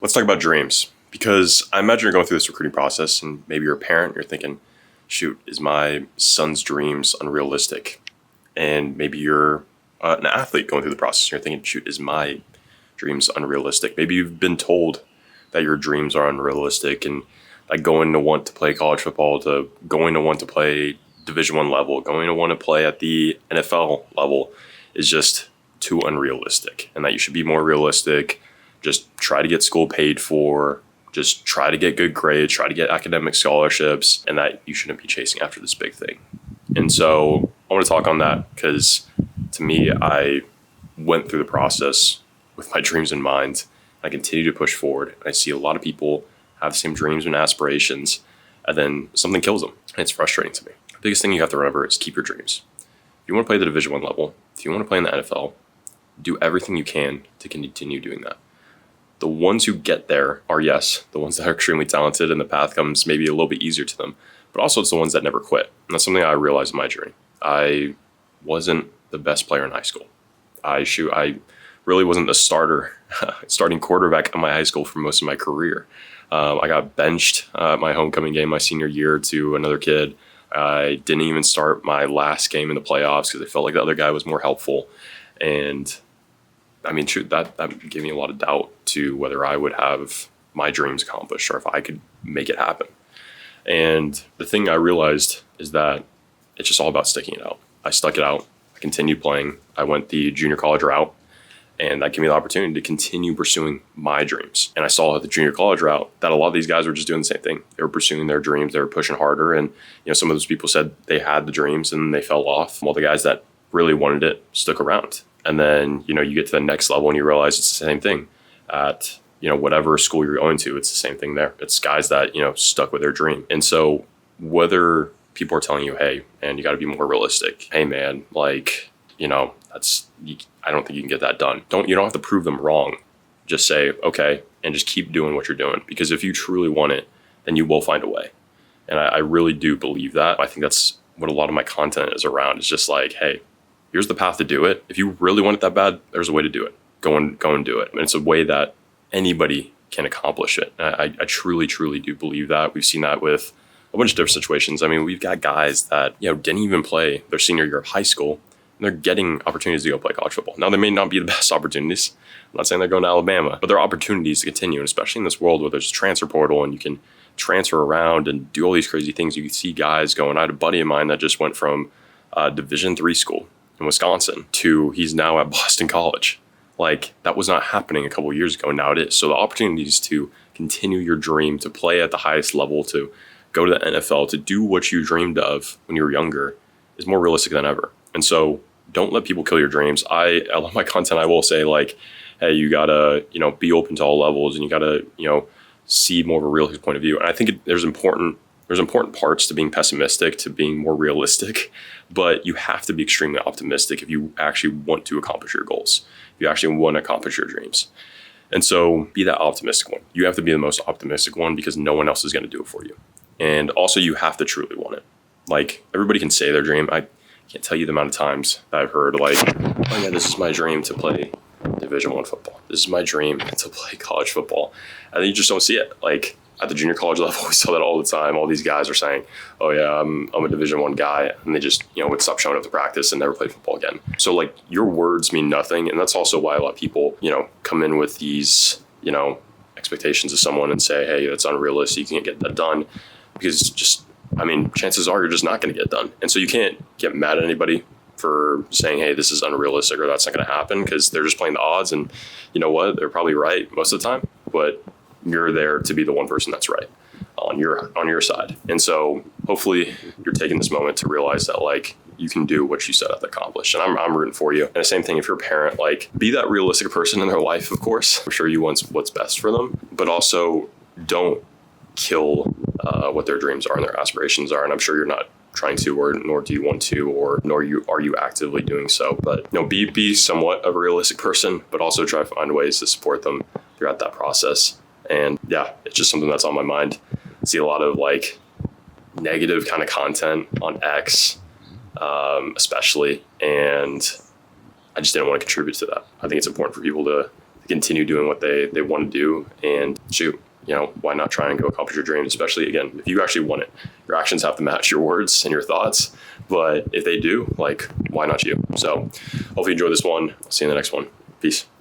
Let's talk about dreams, because I imagine you're going through this recruiting process and maybe you're a parent, you're thinking, shoot, is my son's dreams unrealistic? And maybe you're an athlete going through the process and you're thinking, shoot, is my dreams unrealistic? Maybe you've been told that your dreams are unrealistic and like going to want to play college football, to going to want to play Division I level, going to want to play at the NFL level is just too unrealistic, and that you should be more realistic. Just try to get school paid for, just try to get good grades, try to get academic scholarships, and that you shouldn't be chasing after this big thing. And so I want to talk on that because to me, I went through the process with my dreams in mind. I continue to push forward. I see a lot of people have the same dreams and aspirations, and then something kills them. And it's frustrating to me. The biggest thing you have to remember is keep your dreams. If you want to play the Division I level, if you want to play in the NFL, do everything you can to continue doing that. The ones who get there are, yes, the ones that are extremely talented and the path comes maybe a little bit easier to them, but also it's the ones that never quit. And that's something I realized in my journey. I wasn't the best player in high school. I really wasn't the starting quarterback in my high school for most of my career. I got benched my homecoming game my senior year to another kid. I didn't even start my last game in the playoffs because I felt like the other guy was more helpful. And I mean, shoot, that gave me a lot of doubt to whether I would have my dreams accomplished or if I could make it happen. And the thing I realized is that it's just all about sticking it out. I stuck it out. I continued playing. I went the junior college route, and that gave me the opportunity to continue pursuing my dreams. And I saw at the junior college route that a lot of these guys were just doing the same thing. They were pursuing their dreams. They were pushing harder. And, some of those people said they had the dreams and they fell off, while the guys that really wanted it stuck around. And then, you get to the next level and you realize it's the same thing at, whatever school you're going to, it's the same thing there. It's guys that, stuck with their dream. And so whether people are telling you, hey, man, you got to be more realistic. Hey, man, I don't think you can get that done. You don't have to prove them wrong. Just say, okay, and just keep doing what you're doing. Because if you truly want it, then you will find a way. And I really do believe that. I think that's what a lot of my content is around. It's just like, hey, here's the path to do it. If you really want it that bad, there's a way to do it. Go and do it. And it's a way that anybody can accomplish it. I truly, truly do believe that. We've seen that with a bunch of different situations. I mean, we've got guys that, didn't even play their senior year of high school, and they're getting opportunities to go play college football. Now, they may not be the best opportunities. I'm not saying they're going to Alabama, but there are opportunities to continue. And especially in this world where there's a transfer portal and you can transfer around and do all these crazy things. You can see guys going. I had a buddy of mine that just went from Division III school in Wisconsin to he's now at Boston College. Like, that was not happening a couple of years ago. Now it is. So the opportunities to continue your dream, to play at the highest level, to go to the NFL, to do what you dreamed of when you were younger is more realistic than ever. And so don't let people kill your dreams. I love my content. I will say, like, hey, you gotta, be open to all levels, and you gotta, see more of a realistic point of view. And I think there's important parts to being pessimistic, to being more realistic, but you have to be extremely optimistic if you actually want to accomplish your goals, if you actually want to accomplish your dreams. And so be that optimistic one. You have to be the most optimistic one because no one else is going to do it for you. And also you have to truly want it. Like, everybody can say their dream. I can't tell you the amount of times that I've heard, like, oh yeah, this is my dream to play Division I football. This is my dream to play college football. And then you just don't see it. Like, at the junior college level, we saw that all the time. All these guys are saying, oh yeah, I'm a Division I guy. And they just, would stop showing up to practice and never play football again. So, like, your words mean nothing. And that's also why a lot of people, come in with these, expectations of someone and say, hey, that's unrealistic. You can't get that done. Because chances are you're just not going to get done. And so you can't get mad at anybody for saying, hey, this is unrealistic or that's not going to happen, because they're just playing the odds. And you know what? They're probably right most of the time. But you're there to be the one person that's right on your side. And so hopefully you're taking this moment to realize that, like, you can do what you set out to accomplish. And I'm rooting for you. And the same thing, if you're a parent, like, be that realistic person in their life, of course. I'm sure you want what's best for them, but also don't kill what their dreams are and their aspirations are. And I'm sure you're not trying to, or nor do you want to, or nor are you actively doing so. But be somewhat of a realistic person, but also try to find ways to support them throughout that process. And yeah, it's just something that's on my mind. I see a lot of, like, negative kind of content on X, especially, and I just didn't want to contribute to that. I think it's important for people to continue doing what they want to do, and shoot, why not try and go accomplish your dreams? Especially, again, if you actually want it, your actions have to match your words and your thoughts. But if they do, like, why not you? So hopefully you enjoy this one. I'll see you in the next one. Peace.